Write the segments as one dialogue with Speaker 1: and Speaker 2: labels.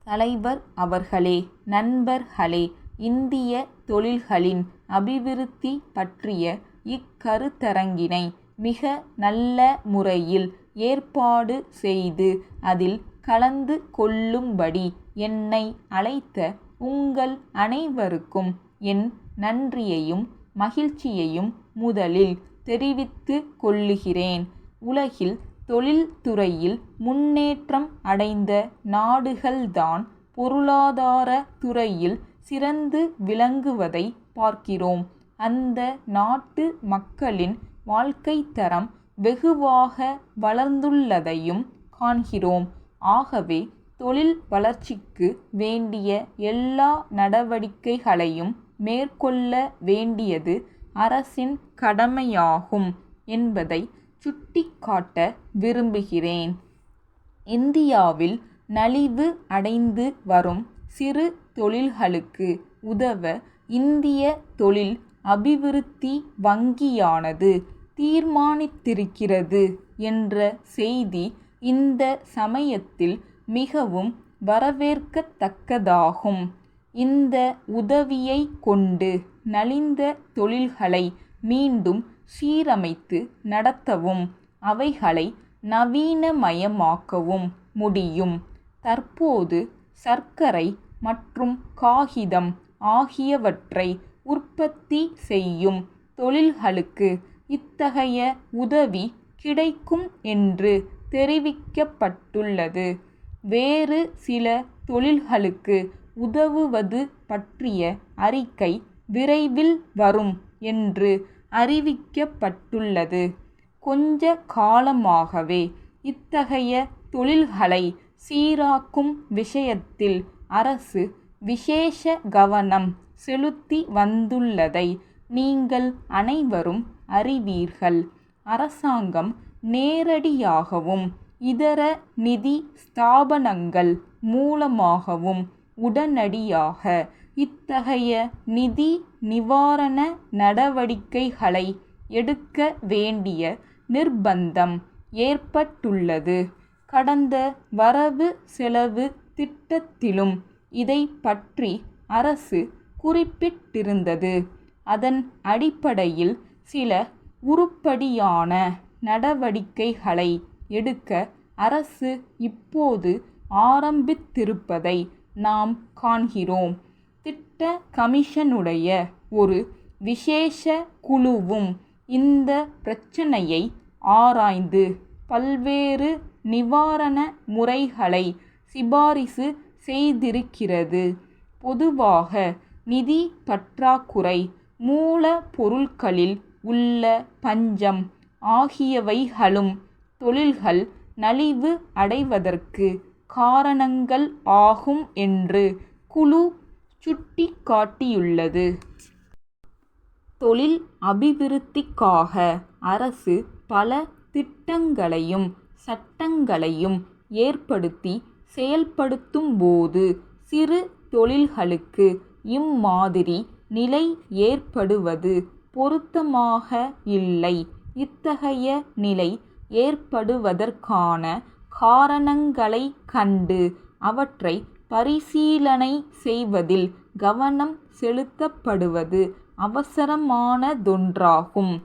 Speaker 1: தலைவர் அவர்களே, நண்பர்களே, இந்திய தொழில்களின் அபிவிருத்தி பற்றிய இக்கருத்தரங்கினை மிக நல்ல முறையில் ஏற்பாடு செய்து அதில் கலந்து கொள்ளும்படி என்னை அழைத்த உங்கள் அனைவருக்கும் என் நன்றியையும் மகிழ்ச்சியையும் முதலில் தெரிவித்துக் கொள்ளுகிறேன். உலகில் தொழில்துறையில் முன்னேற்றம் அடைந்த நாடுகள்தான் பொருளாதார துறையில் சிறந்து விளங்குவதை பார்க்கிறோம். அந்த நாட்டு மக்களின் வாழ்க்கைத் தரம் வெகுவாக வளர்ந்துள்ளதையும் காண்கிறோம். ஆகவே தொழில் வளர்ச்சிக்கு வேண்டிய எல்லா நடவடிக்கைகளையும் மேற்கொள்ள வேண்டியது அரசின் கடமையாகும் என்பதை சுட்டிக்காட்ட விரும்புகிறேன். இந்தியாவில் நலிவு அடைந்து வரும் சிறு தொழில்களுக்கு உதவ இந்திய தொழில் அபிவிருத்தி வங்கியானது தீர்மானித்திருக்கிறது என்ற செய்தி இந்த சமயத்தில் மிகவும் வரவேற்கத்தக்கதாகும். இந்த உதவியை கொண்டு நலிந்த தொழில்களை மீண்டும் சீரமைத்து நடத்தவும் அவைகளை நவீனமயமாக்கவும் முடியும். தற்போது சர்க்கரை மற்றும் காகிதம் ஆகியவற்றை உற்பத்தி செய்யும் தொழில்களுக்கு இத்தகைய உதவி கிடைக்கும் என்று தெரிவிக்கப்பட்டுள்ளது. வேறு சில தொழில்களுக்கு உதவுவது பற்றிய அறிக்கை விரைவில் வரும் என்று அறிவிக்கப்பட்டுள்ளது. கொஞ்ச காலமாகவே இத்தகைய தொழில்களை சீராக்கும் விஷயத்தில் அரசு விசேஷ கவனம் செலுத்தி வந்துள்ளதை நீங்கள் அனைவரும் அறிவீர்கள். அரசாங்கம் நேரடியாகவும் இதர நிதி ஸ்தாபனங்கள் மூலமாகவும் உடனடியாக இத்தகைய நிதி நிவாரண நடவடிக்கைகளை எடுக்க வேண்டிய நிர்பந்தம் ஏற்பட்டுள்ளது. கடந்த வரவு செலவு திட்டத்திலும் இதை பற்றி அரசு குறிப்பிட்டிருந்தது. அதன் அடிப்படையில் சில உருப்படியான நடவடிக்கைகளை எடுக்க அரசு இப்போது ஆரம்பித்திருப்பதை நாம் காண்கிறோம். திட்ட கமிஷனுடைய ஒரு விசேஷ குழுவும் இந்த பிரச்சனையை ஆராய்ந்து பல்வேறு நிவாரண முறைகளை சிபாரிசு செய்திருக்கிறது. பொதுவாக நிதி பற்றாக்குறை, மூல பொருட்களில் உள்ள பஞ்சம் ஆகியவைகளும் தொழில்கள் நலிவு அடைவதற்கு காரணங்கள் ஆகும் என்று குழு சுட்டிக்காட்டியுள்ளது. தொழில் அபிவிருத்திக்காக அரசு பல திட்டங்களையும் சட்டங்களையும் ஏற்படுத்தி செயல்படுத்தும் போது சிறு தொழில்களுக்கு இம்மாதிரி நிலை ஏற்படுவது பொருத்தமாக இல்லை. இத்தகைய நிலை ஏற்படுவதற்கான காரணங்களை கண்டு அவற்றை பரிசீலனை செய்வதில் கவனம் செலுத்தப்படுவது அவசரமானதொன்றாகும்.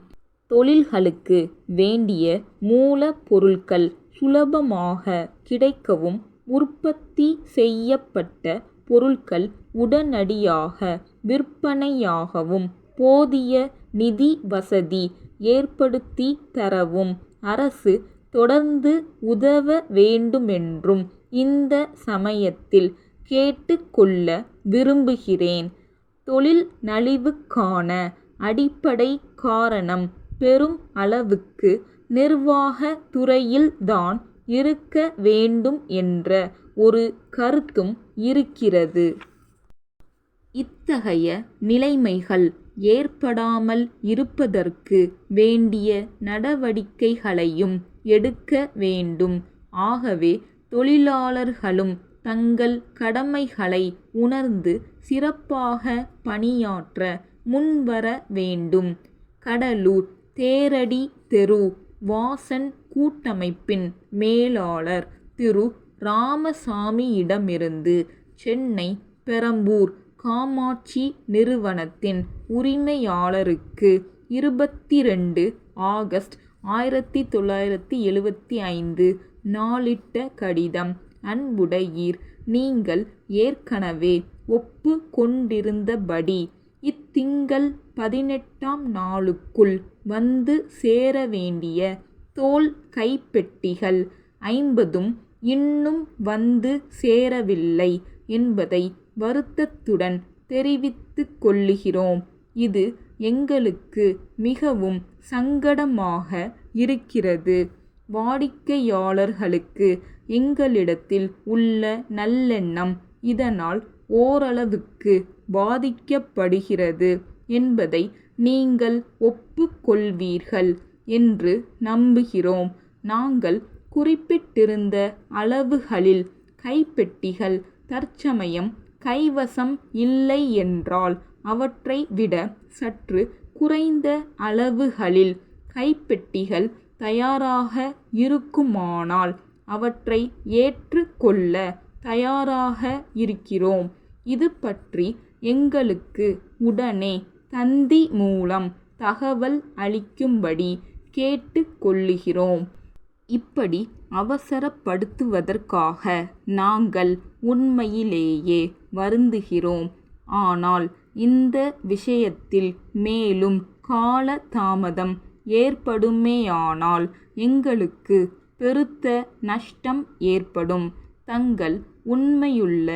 Speaker 1: தொழில்களுக்கு வேண்டிய மூல பொருட்கள் சுலபமாக கிடைக்கவும் உற்பத்தி செய்யப்பட்ட பொருட்கள் உடனடியாக விற்பனையாகவும் போதிய நிதி வசதி ஏற்படுத்தி தரவும் அரசு தொடர்ந்து உதவ வேண்டுமென்றும் இந்த சமயத்தில் கேட்டுக்கொள்ள விரும்புகிறேன். தொழில் நலிவுக்கான அடிப்படை காரணம் பெரும் அளவுக்கு நிர்வாக துறையில்தான் இருக்க வேண்டும் என்ற ஒரு கருத்தும் இருக்கிறது. இத்தகைய நிலைமைகள் ஏற்படாமல் இருப்பதற்கு வேண்டிய நடவடிக்கைகளையும் எடுக்க வேண்டும். ஆகவே தொழிலாளர்களும் தங்கள் கடமைகளை உணர்ந்து சிறப்பாக பணியாற்ற முன்வர வேண்டும். கடலூர் தேரடி தெரு வாசன் கூட்டமைப்பின் மேலாளர் திரு ராமசாமியிடமிருந்து சென்னை பெரம்பூர் காமாட்சி நிறுவனத்தின் உரிமையாளருக்கு 22 ஆகஸ்ட் 1975 நாளிட்ட கடிதம். அன்புடையீர், நீங்கள் ஏற்கனவே ஒப்பு கொண்டிருந்தபடி இத்திங்கள் 18ஆம் நாளுக்குள் வந்து சேர வேண்டிய தோல் கைப்பெட்டிகள் 50 இன்னும் வந்து சேரவில்லை என்பதை வருத்தத்துடன் தெரிவித்துக் கொள்ளுகிறோம். இது எங்களுக்கு மிகவும் சங்கடமாக இருக்கிறது. வாடிக்கையாளர்களுக்கு எங்களிடத்தில் உள்ள நல்லெண்ணம் இதனால் ஓரளவுக்கு பாதிக்கப்படுகிறது என்பதை நீங்கள் ஒப்புக்கொள்வீர்கள் என்று நம்புகிறோம். நாங்கள் குறிப்பிட்டிருந்த அளவுகளில் கைப்பெட்டிகள் தற்சமயம் கைவசம் இல்லை என்றால் அவற்றை விட சற்று குறைந்த அளவுகளில் கைப்பெட்டிகள் தயாராக இருக்குமானால் அவற்றை ஏற்றுக்கொள்ள தயாராக இருக்கிறோம். இது பற்றி எங்களுக்கு உடனே தந்தி மூலம் தகவல் அளிக்கும்படி கேட்டுக்கொள்ளுகிறோம். இப்படி அவசரப்படுத்துவதற்காக நாங்கள் உண்மையிலேயே வருந்துகிறோம். ஆனால் இந்த விஷயத்தில் மேலும் கால தாமதம் ஏற்படுமேயானால் எங்களுக்கு பெருத்த நஷ்டம் ஏற்படும். தங்கள் உண்மையுள்ள